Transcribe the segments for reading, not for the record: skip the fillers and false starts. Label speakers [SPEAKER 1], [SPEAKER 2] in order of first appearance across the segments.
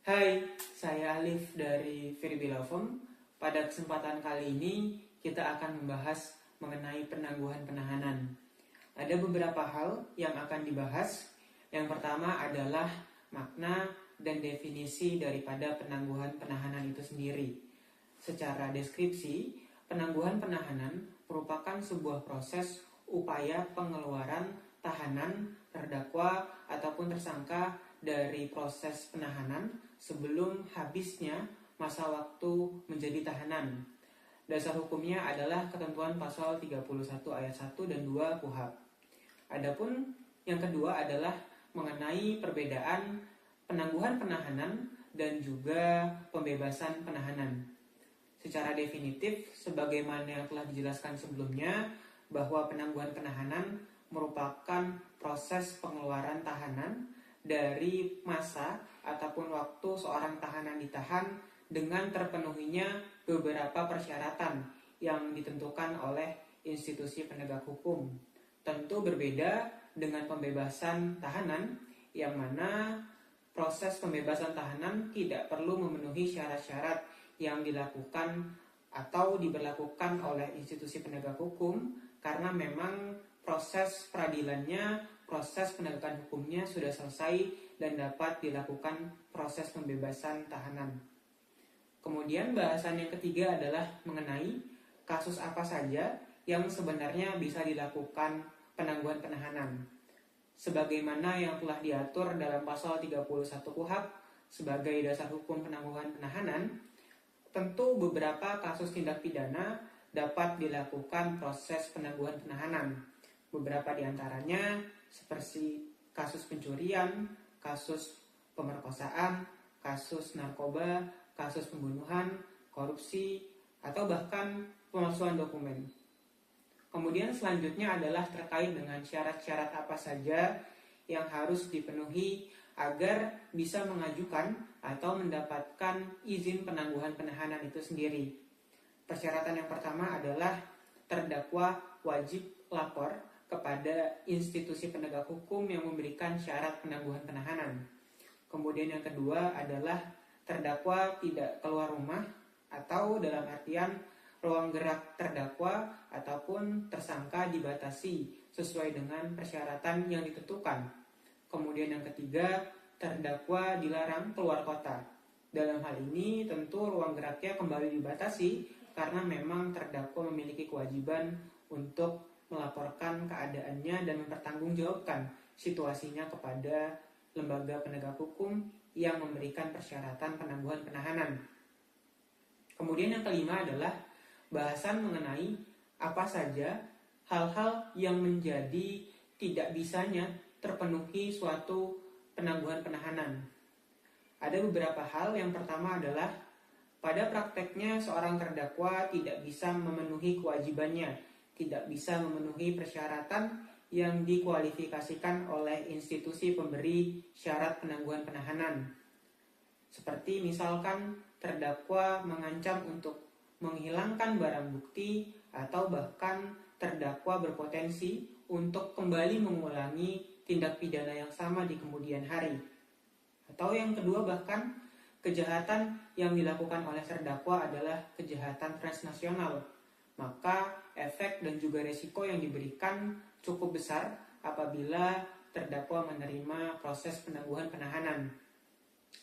[SPEAKER 1] Hai, saya Alif dari Firby Firm. Pada kesempatan kali ini, kita akan membahas mengenai penangguhan penahanan. Ada beberapa hal yang akan dibahas. Yang pertama adalah makna dan definisi daripada penangguhan penahanan itu sendiri. Secara deskripsi, penangguhan penahanan merupakan sebuah proses upaya pengeluaran tahanan, terdakwa, ataupun tersangka dari proses penahanan sebelum habisnya masa waktu menjadi tahanan. Dasar hukumnya adalah ketentuan pasal 31 ayat 1 dan 2 KUHP. Adapun yang kedua adalah mengenai perbedaan penangguhan penahanan dan juga pembebasan penahanan. Secara definitif, sebagaimana yang telah dijelaskan sebelumnya, bahwa penangguhan penahanan merupakan proses pengeluaran tahanan dari masa ataupun waktu seorang tahanan ditahan dengan terpenuhinya beberapa persyaratan yang ditentukan oleh institusi penegak hukum. Tentu berbeda dengan pembebasan tahanan, yang mana proses pembebasan tahanan tidak perlu memenuhi syarat-syarat yang dilakukan atau diberlakukan oleh institusi penegak hukum, karena memang proses peradilannya, proses penegakan hukumnya sudah selesai dan dapat dilakukan proses pembebasan tahanan. Kemudian bahasan yang ketiga adalah mengenai kasus apa saja yang sebenarnya bisa dilakukan penangguhan penahanan. Sebagaimana yang telah diatur dalam pasal 31 KUHP sebagai dasar hukum penangguhan penahanan, tentu beberapa kasus tindak pidana dapat dilakukan proses penangguhan penahanan. Beberapa diantaranya seperti kasus pencurian, kasus pemerkosaan, kasus narkoba, kasus pembunuhan, korupsi, atau bahkan pemalsuan dokumen. Kemudian selanjutnya adalah terkait dengan syarat-syarat apa saja yang harus dipenuhi agar bisa mengajukan atau mendapatkan izin penangguhan penahanan itu sendiri. Persyaratan yang pertama adalah terdakwa wajib lapor kepada institusi penegak hukum yang memberikan syarat penangguhan penahanan. Kemudian yang kedua adalah terdakwa tidak keluar rumah, atau dalam artian ruang gerak terdakwa ataupun tersangka dibatasi sesuai dengan persyaratan yang ditentukan. Kemudian yang ketiga, terdakwa dilarang keluar kota. Dalam hal ini tentu ruang geraknya kembali dibatasi karena memang terdakwa memiliki kewajiban untuk melaporkan keadaannya dan mempertanggungjawabkan situasinya kepada lembaga penegak hukum yang memberikan persyaratan penangguhan penahanan. Kemudian yang kelima adalah bahasan mengenai apa saja hal-hal yang menjadi tidak bisanya terpenuhi suatu penangguhan penahanan. Ada beberapa hal. Yang pertama adalah pada prakteknya seorang terdakwa tidak bisa memenuhi kewajibannya, tidak bisa memenuhi persyaratan yang dikualifikasikan oleh institusi pemberi syarat penangguhan penahanan. Seperti misalkan terdakwa mengancam untuk menghilangkan barang bukti, atau bahkan terdakwa berpotensi untuk kembali mengulangi tindak pidana yang sama di kemudian hari. Atau yang kedua, bahkan kejahatan yang dilakukan oleh terdakwa adalah kejahatan transnasional. Maka efek dan juga resiko yang diberikan cukup besar apabila terdakwa menerima proses penangguhan penahanan.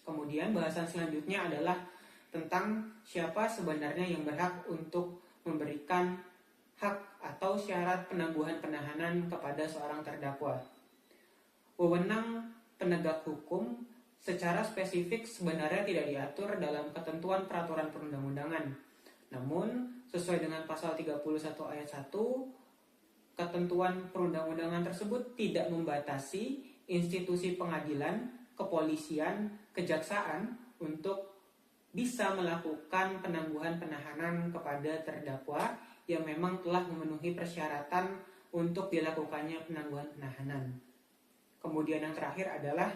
[SPEAKER 1] Kemudian bahasan selanjutnya adalah tentang siapa sebenarnya yang berhak untuk memberikan hak atau syarat penangguhan penahanan kepada seorang terdakwa. Wewenang penegak hukum secara spesifik sebenarnya tidak diatur dalam ketentuan peraturan perundang-undangan. Namun, sesuai dengan pasal 31 ayat 1, ketentuan perundang-undangan tersebut tidak membatasi institusi pengadilan, kepolisian, kejaksaan untuk bisa melakukan penangguhan penahanan kepada terdakwa yang memang telah memenuhi persyaratan untuk dilakukannya penangguhan penahanan. Kemudian yang terakhir adalah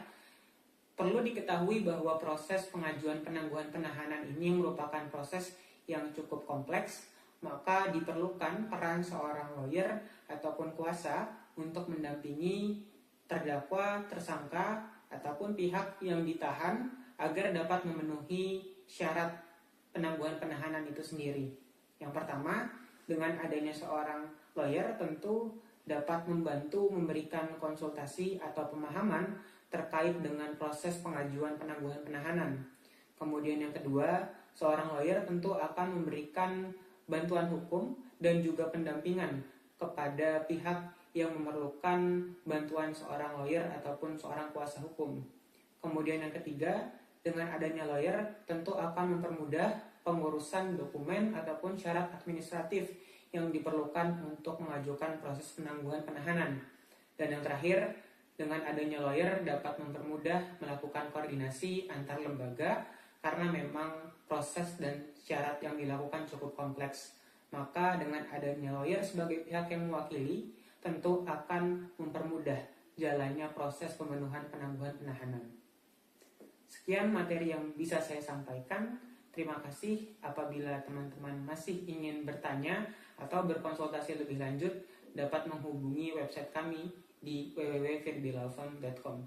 [SPEAKER 1] perlu diketahui bahwa proses pengajuan penangguhan penahanan ini merupakan proses yang cukup kompleks, maka diperlukan peran seorang lawyer ataupun kuasa untuk mendampingi terdakwa, tersangka, ataupun pihak yang ditahan agar dapat memenuhi syarat penangguhan penahanan itu sendiri. Yang pertama, dengan adanya seorang lawyer tentu dapat membantu memberikan konsultasi atau pemahaman terkait dengan proses pengajuan penangguhan penahanan. Kemudian yang kedua, seorang lawyer tentu akan memberikan bantuan hukum dan juga pendampingan kepada pihak yang memerlukan bantuan seorang lawyer ataupun seorang kuasa hukum. Kemudian yang ketiga, dengan adanya lawyer tentu akan mempermudah pengurusan dokumen ataupun syarat administratif yang diperlukan untuk mengajukan proses penangguhan penahanan. Dan yang terakhir, dengan adanya lawyer dapat mempermudah melakukan koordinasi antar lembaga karena memang proses dan syarat yang dilakukan cukup kompleks. Maka dengan adanya lawyer sebagai pihak yang mewakili tentu akan mempermudah jalannya proses pemenuhan penangguhan penahanan. Sekian materi yang bisa saya sampaikan. Terima kasih. Apabila teman-teman masih ingin bertanya atau berkonsultasi lebih lanjut, dapat menghubungi website kami di www.firbilawfirm.com.